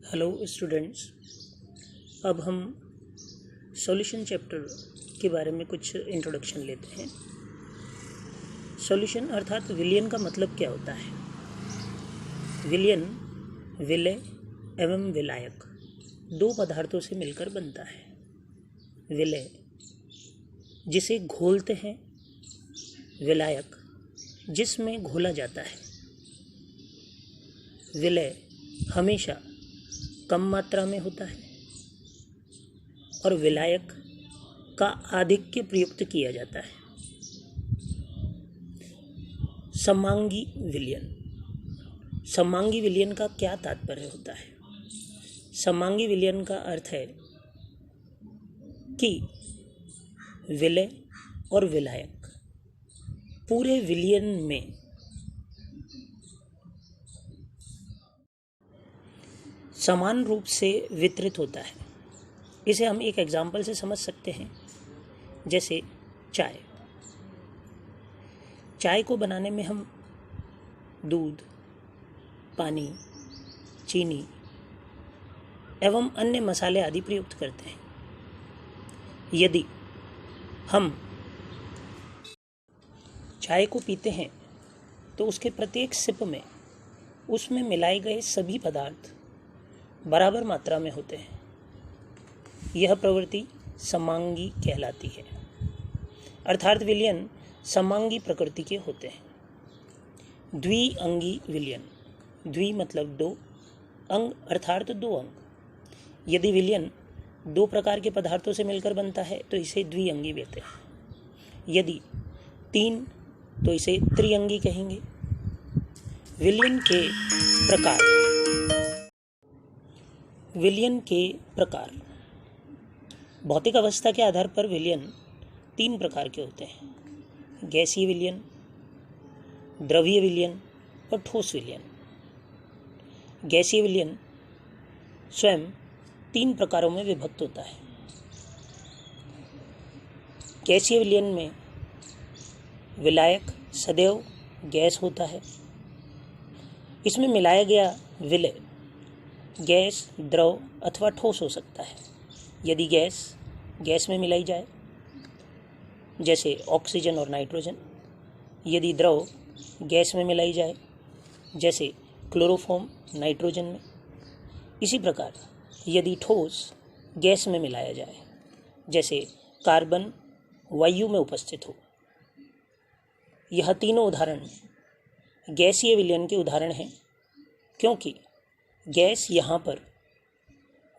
Hello students. अब हम solution chapter के बारे में कुछ इंट्रोडक्शन लेते हैं। सॉल्यूशन अर्थात विलयन का मतलब क्या होता है। विलयन विलय एवं विलायक दो पदार्थों से मिलकर बनता है। विलय जिसे घोलते हैं, विलायक जिसमें घोला जाता है। विलय हमेशा कम मात्रा में होता है और विलायक का आधिक्य प्रयुक्त किया जाता है। समांगी विलयन। समांगी विलयन का क्या तात्पर्य होता है। समांगी विलयन का अर्थ है कि विलय और विलायक पूरे विलयन में समान रूप से वितरित होता है। इसे हम एक एग्जाम्पल से समझ सकते हैं। जैसे चाय को बनाने में हम दूध, पानी, चीनी एवं अन्य मसाले आदि प्रयुक्त करते हैं। यदि हम चाय को पीते हैं तो उसके प्रत्येक सिप में उसमें मिलाए गए सभी पदार्थ बराबर मात्रा में होते हैं। यह प्रवृत्ति समांगी कहलाती है। अर्थात विलयन समांगी प्रकृति के होते हैं। द्विअंगी विलयन। द्वि मतलब दो, अंग अर्थात दो अंग। यदि विलयन दो प्रकार के पदार्थों से मिलकर बनता है तो इसे द्विअंगी कहते हैं। यदि तीन तो इसे त्रिअंगी कहेंगे। विलयन के प्रकार। विलयन के प्रकार। भौतिक अवस्था के आधार पर विलयन तीन प्रकार के होते हैं। गैसीय विलयन, द्रवीय विलयन और ठोस विलयन। गैसीय विलयन स्वयं तीन प्रकारों में विभक्त होता है। गैसीय विलयन में विलायक सदैव गैस होता है। इसमें मिलाया गया विलय गैस, द्रव अथवा ठोस हो सकता है। यदि गैस में मिलाई जाए जैसे ऑक्सीजन और नाइट्रोजन, यदि द्रव गैस में मिलाई जाए जैसे क्लोरोफॉर्म नाइट्रोजन में, इसी प्रकार यदि ठोस गैस में मिलाया जाए जैसे कार्बन वायु में उपस्थित हो। यह तीनों उदाहरण गैसीय विलयन के उदाहरण हैं, क्योंकि गैस यहाँ पर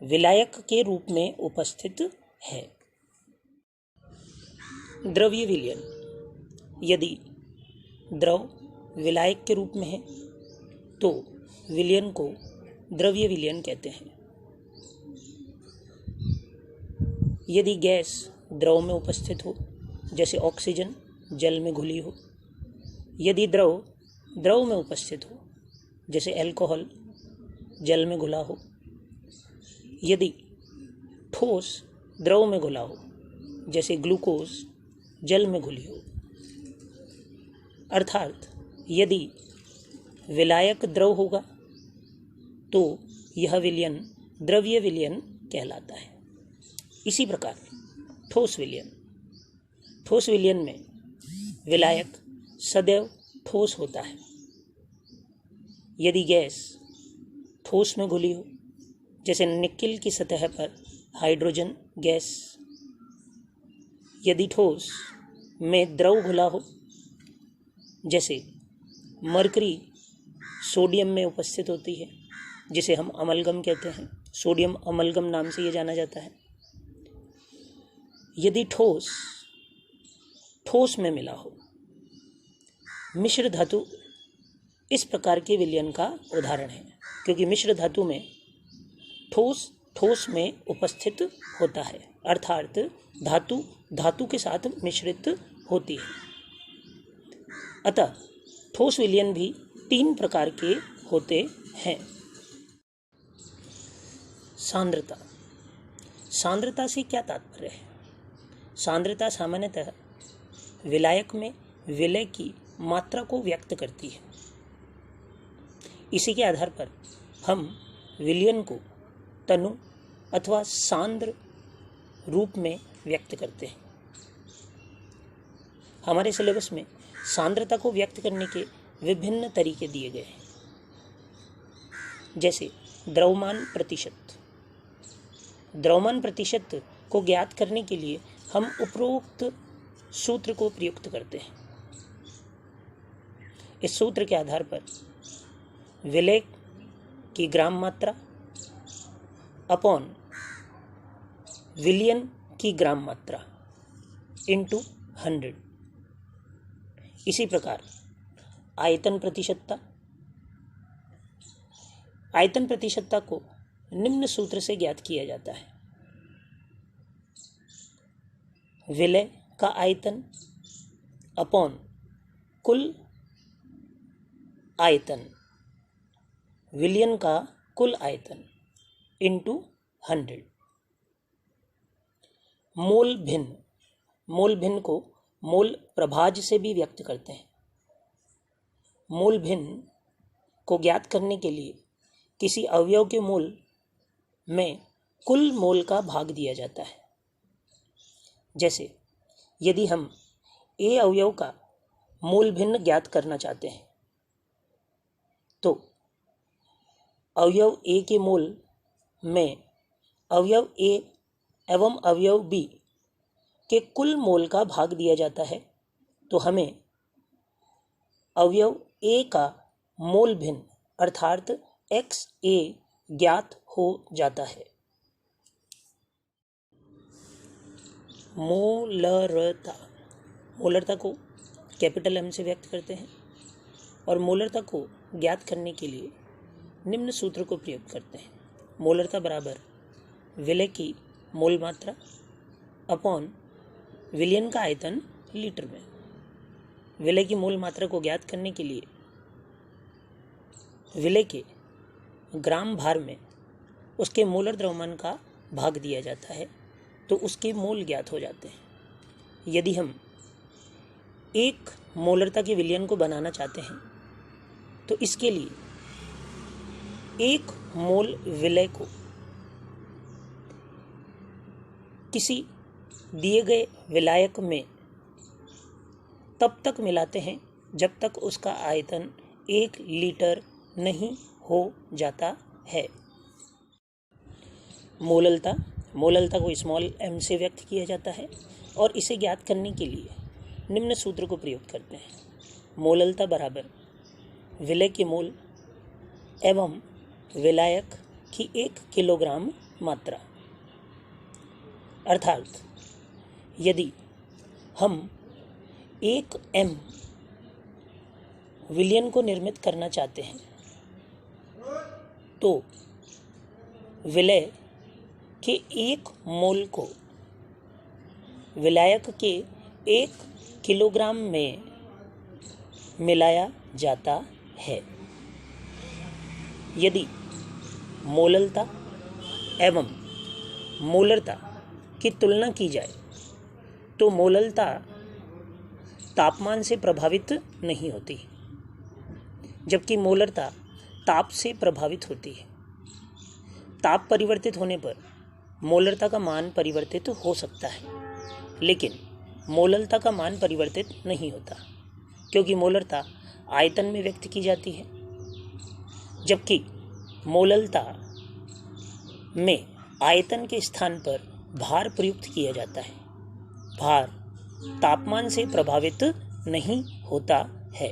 विलायक के रूप में उपस्थित है। द्रवीय विलयन। यदि द्रव विलायक के रूप में है तो विलयन को द्रवीय विलयन कहते हैं। यदि गैस द्रव में उपस्थित हो जैसे ऑक्सीजन जल में घुली हो, यदि द्रव में उपस्थित हो जैसे अल्कोहल जल में घुला हो, यदि ठोस द्रव में घुला हो जैसे ग्लूकोज जल में घुली हो। अर्थात यदि विलायक द्रव होगा तो यह विलयन द्रवीय विलयन कहलाता है। इसी प्रकार ठोस विलयन। ठोस विलयन में विलायक सदैव ठोस होता है। यदि गैस ठोस में घुली हो जैसे निकिल की सतह पर हाइड्रोजन गैस, यदि ठोस में द्रव घुला हो जैसे मरकरी सोडियम में उपस्थित होती है जिसे हम अमलगम कहते हैं। सोडियम अमलगम नाम से यह जाना जाता है। यदि ठोस में मिला हो। मिश्र धातु इस प्रकार के विलयन का उदाहरण है, क्योंकि मिश्र धातु में ठोस में उपस्थित होता है, अर्थात धातु के साथ मिश्रित होती है। अतः ठोस विलयन भी तीन प्रकार के होते हैं। सांद्रता। सांद्रता से क्या तात्पर्य है। सांद्रता सामान्यतः विलायक में विलय की मात्रा को व्यक्त करती है। इसी के आधार पर हम विलयन को तनु अथवा सांद्र रूप में व्यक्त करते हैं। हमारे सिलेबस में सांद्रता को व्यक्त करने के विभिन्न तरीके दिए गए हैं, जैसे द्रव्यमान प्रतिशत। द्रव्यमान प्रतिशत को ज्ञात करने के लिए हम उपरोक्त सूत्र को प्रयुक्त करते हैं। इस सूत्र के आधार पर विलेय की ग्राम मात्रा अपॉन विलयन की ग्राम मात्रा इंटू 100। इसी प्रकार आयतन प्रतिशतता को निम्न सूत्र से ज्ञात किया जाता है। विलय का आयतन अपॉन कुल आयतन, विलयन का कुल आयतन इंटू 100। मोल भिन्न को मोल प्रभाज्य से भी व्यक्त करते हैं। मोल भिन्न को ज्ञात करने के लिए किसी अवयव के मोल में कुल मोल का भाग दिया जाता है। जैसे यदि हम ए अवयव का मोल भिन्न ज्ञात करना चाहते हैं तो अवयव ए के मोल में अवयव ए एवं अवयव बी के कुल मोल का भाग दिया जाता है, तो हमें अवयव ए का मोल भिन्न अर्थात XA ज्ञात हो जाता है। मोलरता को कैपिटल M से व्यक्त करते हैं और मोलरता को ज्ञात करने के लिए निम्न सूत्र को प्रयोग करते हैं। मोलरता बराबर विलय की मोल मात्रा अपॉन विलयन का आयतन लीटर में। विलय की मोल मात्रा को ज्ञात करने के लिए विलय के ग्राम भार में उसके मोलर द्रव्यमान का भाग दिया जाता है, तो उसके मोल ज्ञात हो जाते हैं। यदि हम एक मोलरता के विलयन को बनाना चाहते हैं तो इसके लिए एक मोल विलय को किसी दिए गए विलायक में तब तक मिलाते हैं जब तक उसका आयतन 1 लीटर नहीं हो जाता है। मोललता को स्मॉल m से व्यक्त किया जाता है और इसे ज्ञात करने के लिए निम्न सूत्र को प्रयोग करते हैं। मोललता बराबर विलय के मोल एवं विलायक की 1 किलोग्राम मात्रा। अर्थात यदि हम 1 m विलयन को निर्मित करना चाहते हैं तो विलय के 1 मोल को विलायक के 1 किलोग्राम में मिलाया जाता है। यदि मोललता एवं मोलरता की तुलना की जाए तो मोललता तापमान से प्रभावित नहीं होती, जबकि मोलरता ताप से प्रभावित होती है। ताप परिवर्तित होने पर मोलरता का मान परिवर्तित हो सकता है, लेकिन मोललता का मान परिवर्तित नहीं होता, क्योंकि मोलरता आयतन में व्यक्त की जाती है, जबकि मोललता में आयतन के स्थान पर भार प्रयुक्त किया जाता है। भार तापमान से प्रभावित नहीं होता है।